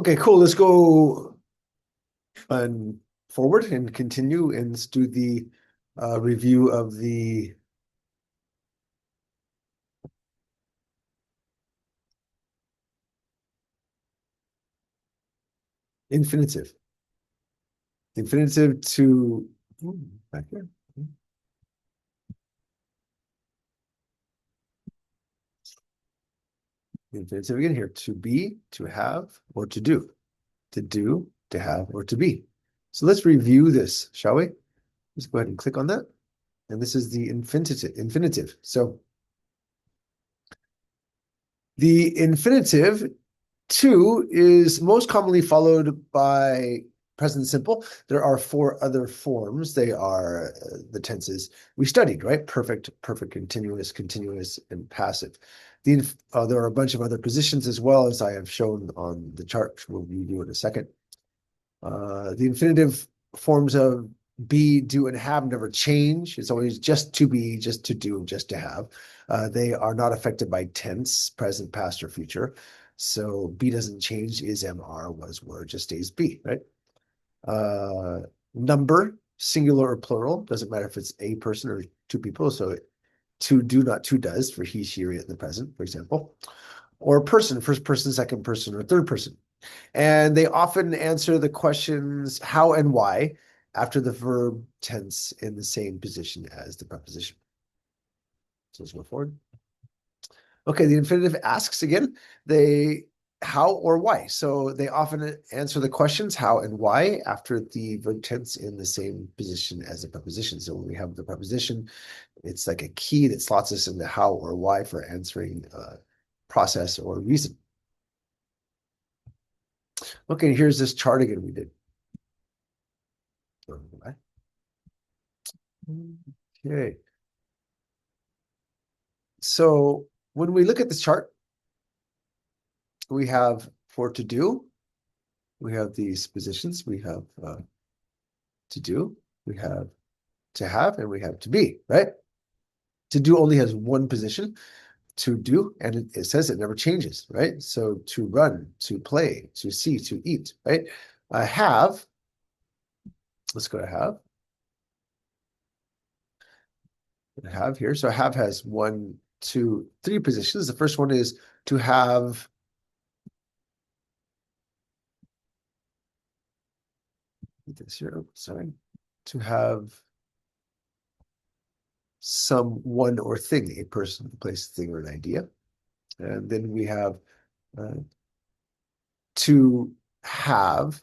Okay, cool. Let's go forward and continue and let's do the review of the infinitive. Infinitive to back here. Infinitive again here. To be, to have, or to do. To do, to have, or to be. So let's review this, shall we? Let's go ahead and click on that. And this is the infinitive. So the infinitive to is most commonly followed by present simple. There are four other forms. They are the tenses we studied, right? Perfect, perfect continuous, continuous, and passive. There are a bunch of other positions as well, as I have shown on the chart, which we'll review in a second. The infinitive forms of be, do, and have never change. It's always just to be, just to do, just to have. They are not affected by tense, present, past, or future. So be doesn't change, is, am, are, was, were, just stays be, right? Number, singular or plural, doesn't matter if it's a person or two people. So to do, not to does for he, she, or it in the present, for example. Or person, first person, second person, or third person. And they often answer the questions how and why after the verb tense in the same position as the preposition. So let's go forward. Okay, the infinitive asks again, they how or why. So they often answer the questions how and why after the verb tense in the same position as the preposition. So when we have the preposition, it's like a key that slots us into how or why for answering process or reason. Okay, here's this chart again we did. Okay. So when we look at this chart, we have for to do, we have these positions, we have to do, we have to have, and we have to be, right? To do only has one position, to do, and it says it never changes, right? So to run, to play, to see, to eat, right? Have, let's go to have here. So have has one, two, three positions. The first one is to have this here, sorry, to have someone or thing, a person, a place, a thing, or an idea. And then we have to have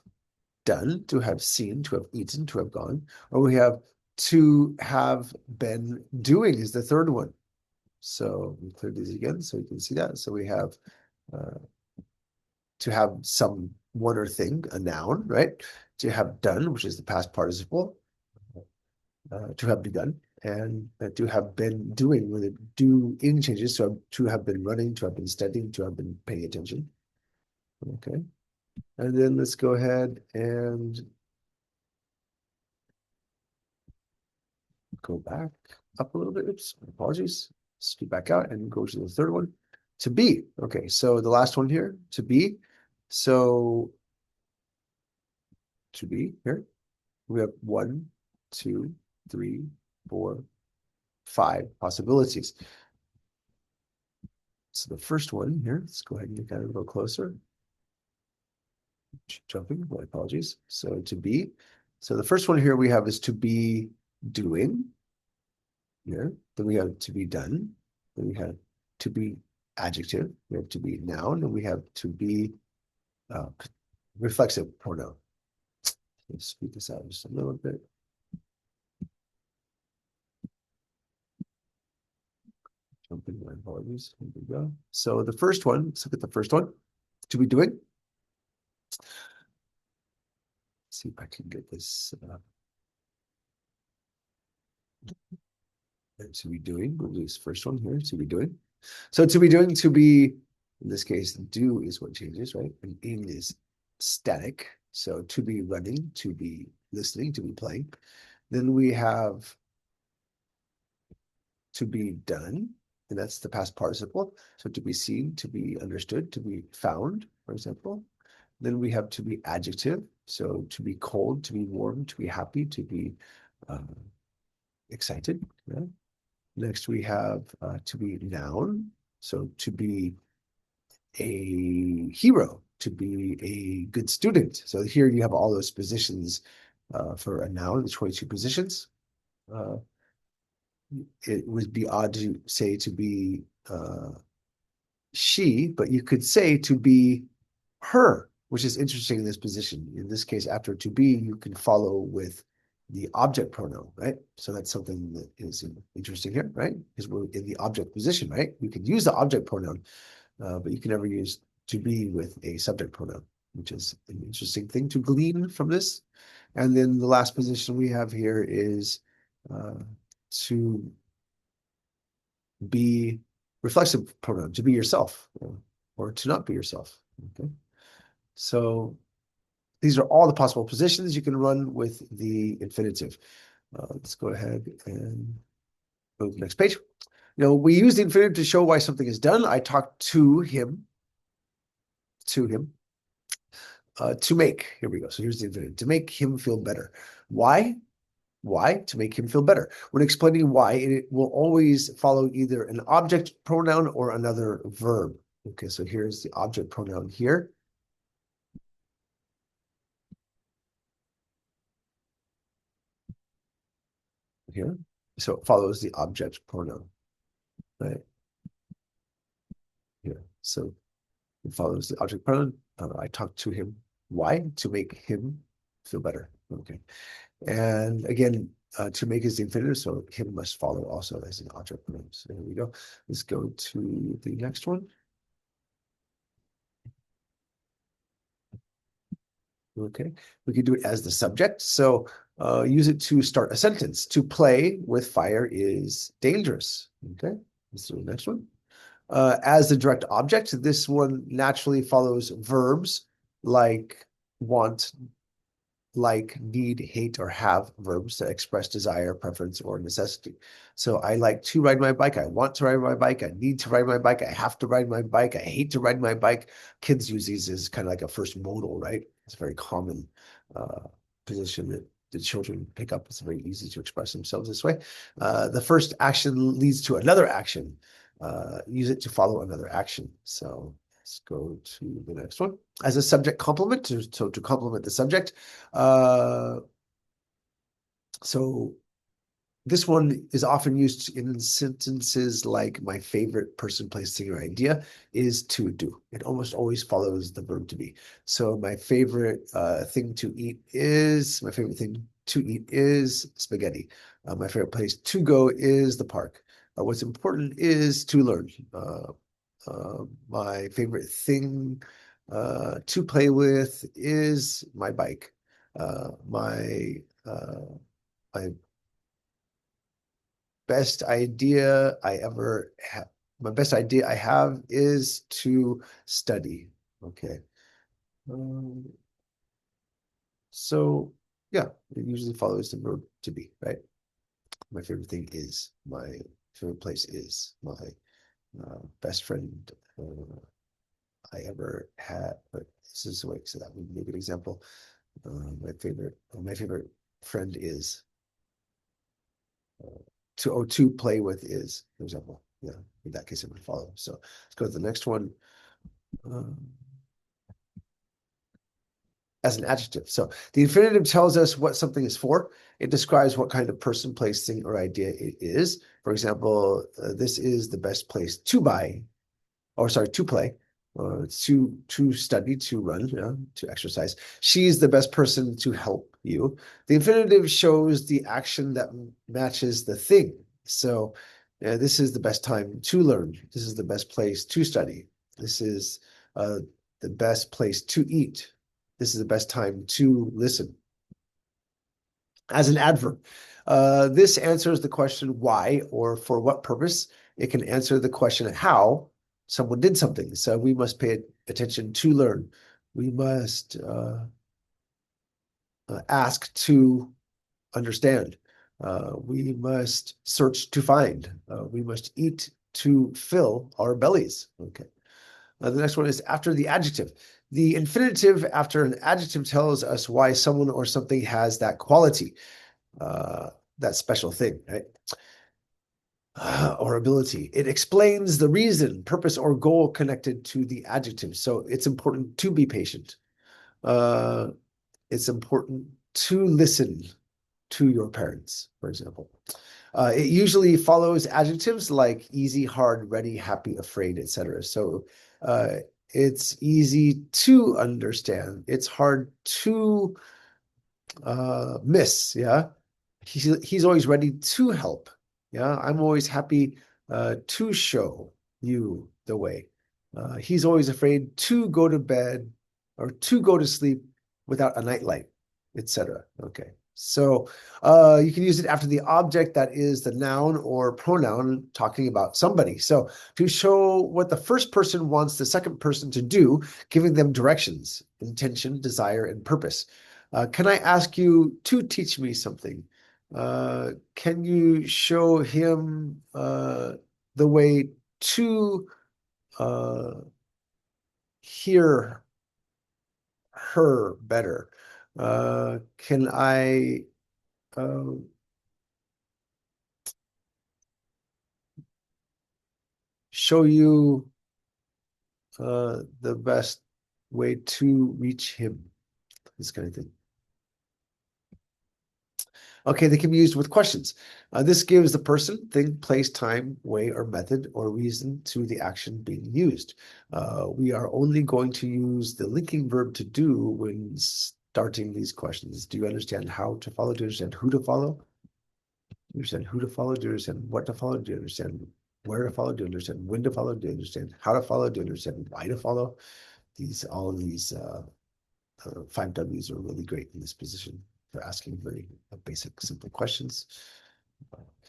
done, to have seen, to have eaten, to have gone. Or we have to have been doing is the third one. So we clear these again so you can see that. So we have to have some one or thing, a noun, right? To have done, which is the past participle, to have begun, and to have been doing, where the doing changes. So to have been running, to have been studying, to have been paying attention. Okay. And then let's go ahead and go back up a little bit. Oops, apologies. Scoot back out and go to the third one. To be. Okay, so the last one here, to be. So to be here, we have 1, 2, 3, 4, 5 possibilities. So the first one here, let's go ahead and look at it a little closer. Jumping, my apologies. So to be. So the first one here we have is to be doing. Here. Then we have to be done. Then we have to be adjective. We have to be noun, and we have to be reflexive pronoun. Let's speed this out just a little bit. Jumping, my apologies. Here we go. So the first one, let's look at the first one. To be doing. Let's see if I can get this. To be doing. We'll do this first one here. To be doing. So to be doing, to be, in this case, do is what changes, right? And in is static. So to be running, to be listening, to be playing. Then we have to be done, and that's the past participle. So to be seen, to be understood, to be found, for example. Then we have to be adjective. So to be cold, to be warm, to be happy, to be excited. Yeah. Next, we have to be noun. So to be a hero, to be a good student. So here you have all those positions for a noun, the 22 positions. Uh, it would be odd to say to be she, but you could say to be her, which is interesting in this position. In this case, after to be, you can follow with the object pronoun, right? So that's something that is interesting here, right? Because we're in the object position, right? You can use the object pronoun, but you can never use to be with a subject pronoun, which is an interesting thing to glean from this. And then the last position we have here is to be reflexive pronoun, to be yourself, or to not be yourself. Okay. So these are all the possible positions you can run with the infinitive. Let's go ahead and go to the next page. We use the infinitive to show why something is done. I talked to him, to make. Here we go. So here's the infinitive. To make him feel better. Why? Why? To make him feel better. When explaining why, it will always follow either an object pronoun or another verb. Okay, so here's the object pronoun here. Here. So it follows the object pronoun, right? Here. So it follows the object pronoun. I talked to him. Why? To make him feel better. Okay. And again, to make is the infinitive, so him must follow also as an object pronoun. So here we go. Let's go to the next one. Okay, we could do it as the subject. So use it to start a sentence. To play with fire is dangerous. Okay, let's do the next one. As the direct object, this one naturally follows verbs like want, like, need, hate, or have verbs that express desire, preference, or necessity. So I like to ride my bike. I want to ride my bike. I need to ride my bike. I have to ride my bike. I hate to ride my bike. Kids use these as kind of like a first modal, right? It's a very common position that the children pick up. It's very easy to express themselves this way. The first action leads to another action. Use it to follow another action. So let's go to the next one. As a subject complement, so to complement the subject. So this one is often used in sentences like my favorite person, place, thing, or idea is to do. It almost always follows the verb to be. So my favorite thing to eat is, my favorite thing to eat is spaghetti. My favorite place to go is the park. What's important is to learn. My favorite thing to play with is my bike. My best idea I ever have. My best idea I have is to study. Okay. Um, so yeah, it usually follows the verb to be, right? My favorite thing is, my favorite place is, my best friend I ever had. But this is the way, so that would be a good example. My favorite friend is to play with is, for example. Yeah, in that case it would follow. So let's go to the next one. As an adjective. So the infinitive tells us what something is for. It describes what kind of person, place, thing, or idea it is. For example, this is the best place to buy, or sorry, to play, to study, to run, to exercise. She's the best person to help you. The infinitive shows the action that matches the thing. So this is the best time to learn. This is the best place to study. This is the best place to eat. This is the best time to listen. As an adverb, this answers the question why or for what purpose. It can answer the question how someone did something. So we must pay attention to learn. We must ask to understand. We must search to find. We must eat to fill our bellies. Okay. The next one is after the adjective. The infinitive after an adjective tells us why someone or something has that quality, uh, that special thing, right? Or ability. It explains the reason, purpose, or goal connected to the adjective. So it's important to be patient. Uh, it's important to listen to your parents, for example. It usually follows adjectives like easy, hard, ready, happy, afraid, etc. So uh, it's easy to understand. It's hard to miss. Yeah, he's always ready to help. Yeah, I'm always happy to show you the way. He's always afraid to go to bed or to go to sleep without a nightlight, etc. Okay. So you can use it after the object that is the noun or pronoun talking about somebody. So to show what the first person wants the second person to do, giving them directions, intention, desire, and purpose. Can I ask you to teach me something? Can you show him the way to uh, hear her better? Can I uh, show you the best way to reach him? This kind of thing. Okay, they can be used with questions. This gives the person, thing, place, time, way, or method, or reason to the action being used. We are only going to use the linking verb to do when starting these questions. Do you understand how to follow? Do you understand who to follow? Do you understand who to follow? Do you understand what to follow? Do you understand where to follow? Do you understand when to follow? Do you understand how to follow? Do you understand why to follow? All of these 5Ws are really great in this position for asking very basic, simple questions.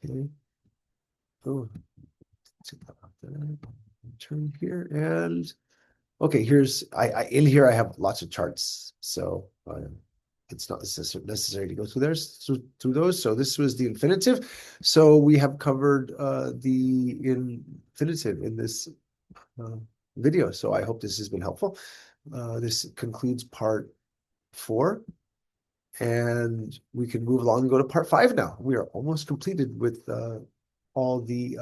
Okay. Oh, turn here and okay. Here's in here I have lots of charts, so it's not necessary to go through through those. So this was the infinitive. So we have covered the infinitive in this uh, video. So I hope this has been helpful. This concludes part 4. And we can move along and go to part 5 now. We are almost completed with all the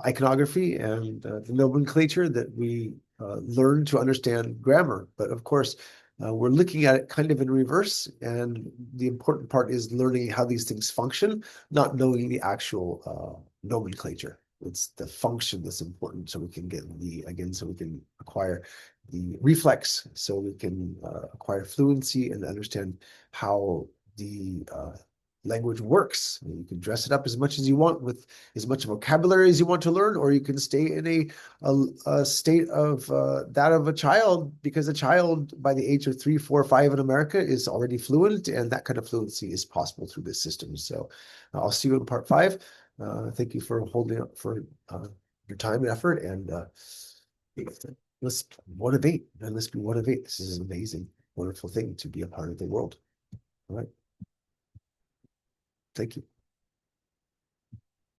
iconography and the nomenclature that we learned to understand grammar. But of course, we're looking at it kind of in reverse. And the important part is learning how these things function, not knowing the actual nomenclature. It's the function that's important so we can get so we can acquire the reflex, so we can acquire fluency and understand how the language works. You can dress it up as much as you want with as much vocabulary as you want to learn, or you can stay in a state of that of a child, because a child by the age of 3, 4, 5 in America is already fluent, and that kind of fluency is possible through this system. So I'll see you in part 5. Thank you for holding up for your time and effort, and let's motivate, and let's be motivate. This is an amazing, wonderful thing to be a part of the world. All right. Thank you.